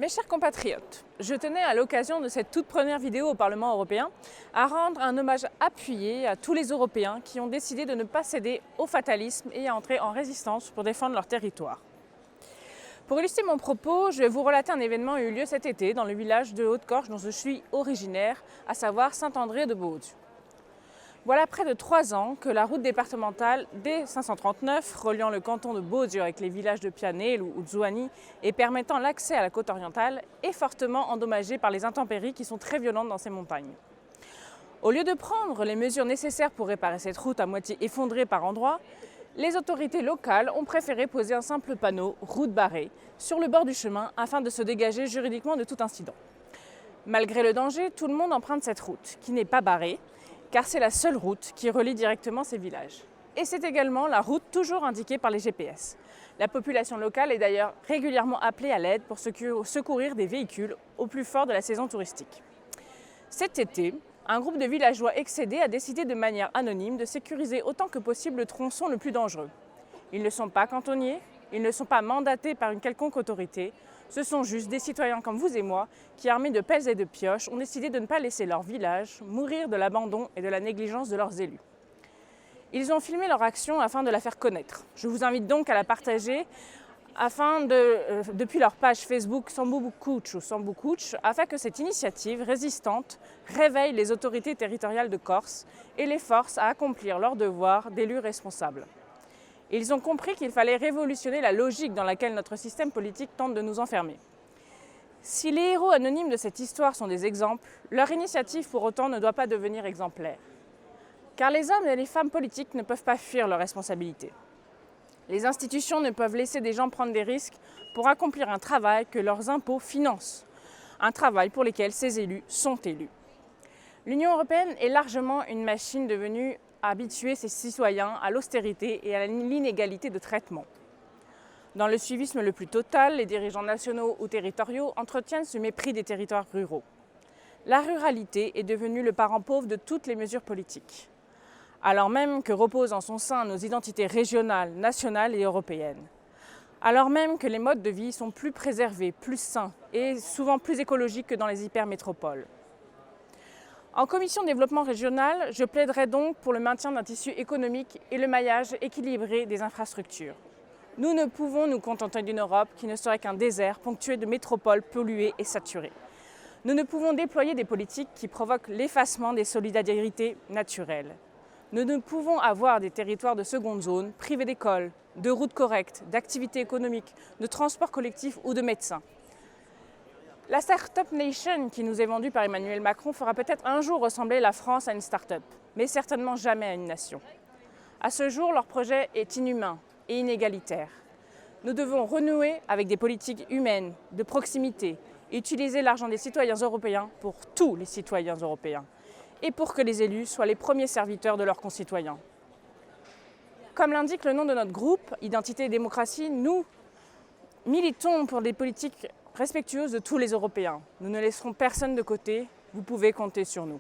Mes chers compatriotes, je tenais à l'occasion de cette toute première vidéo au Parlement européen à rendre un hommage appuyé à tous les Européens qui ont décidé de ne pas céder au fatalisme et à entrer en résistance pour défendre leur territoire. Pour illustrer mon propos, je vais vous relater un événement qui a eu lieu cet été dans le village de Haute-Corche dont je suis originaire, à savoir Saint-André-de-Baudu. Voilà près de 3 ans que la route départementale D539, reliant le canton de Baudu avec les villages de Pianel ou Zouani et permettant l'accès à la côte orientale, est fortement endommagée par les intempéries qui sont très violentes dans ces montagnes. Au lieu de prendre les mesures nécessaires pour réparer cette route à moitié effondrée par endroits, les autorités locales ont préféré poser un simple panneau « route barrée » sur le bord du chemin afin de se dégager juridiquement de tout incident. Malgré le danger, tout le monde emprunte cette route, qui n'est pas barrée, car c'est la seule route qui relie directement ces villages. Et c'est également la route toujours indiquée par les GPS. La population locale est d'ailleurs régulièrement appelée à l'aide pour secourir des véhicules au plus fort de la saison touristique. Cet été, un groupe de villageois excédés a décidé de manière anonyme de sécuriser autant que possible le tronçon le plus dangereux. Ils ne sont pas cantonniers, ils ne sont pas mandatés par une quelconque autorité. Ce sont juste des citoyens comme vous et moi qui, armés de pelles et de pioches, ont décidé de ne pas laisser leur village mourir de l'abandon et de la négligence de leurs élus. Ils ont filmé leur action afin de la faire connaître. Je vous invite donc à la partager depuis leur page Facebook Sambou-Couch, afin que cette initiative résistante réveille les autorités territoriales de Corse et les force à accomplir leur devoir d'élus responsables. Ils ont compris qu'il fallait révolutionner la logique dans laquelle notre système politique tente de nous enfermer. Si les héros anonymes de cette histoire sont des exemples, leur initiative pour autant ne doit pas devenir exemplaire. Car les hommes et les femmes politiques ne peuvent pas fuir leurs responsabilités. Les institutions ne peuvent laisser des gens prendre des risques pour accomplir un travail que leurs impôts financent, un travail pour lequel ces élus sont élus. L'Union européenne est largement une machine devenue à habituer ses citoyens à l'austérité et à l'inégalité de traitement. Dans le suivisme le plus total, les dirigeants nationaux ou territoriaux entretiennent ce mépris des territoires ruraux. La ruralité est devenue le parent pauvre de toutes les mesures politiques, alors même que reposent en son sein nos identités régionales, nationales et européennes. Alors même que les modes de vie sont plus préservés, plus sains et souvent plus écologiques que dans les hypermétropoles. En commission développement régional, je plaiderai donc pour le maintien d'un tissu économique et le maillage équilibré des infrastructures. Nous ne pouvons nous contenter d'une Europe qui ne serait qu'un désert ponctué de métropoles polluées et saturées. Nous ne pouvons déployer des politiques qui provoquent l'effacement des solidarités naturelles. Nous ne pouvons avoir des territoires de seconde zone privés d'écoles, de routes correctes, d'activités économiques, de transports collectifs ou de médecins. La Startup Nation qui nous est vendue par Emmanuel Macron fera peut-être un jour ressembler la France à une start-up, mais certainement jamais à une nation. À ce jour, leur projet est inhumain et inégalitaire. Nous devons renouer avec des politiques humaines, de proximité, et utiliser l'argent des citoyens européens pour tous les citoyens européens, et pour que les élus soient les premiers serviteurs de leurs concitoyens. Comme l'indique le nom de notre groupe, Identité et Démocratie, nous militons pour des politiques respectueuses de tous les Européens. Nous ne laisserons personne de côté, vous pouvez compter sur nous.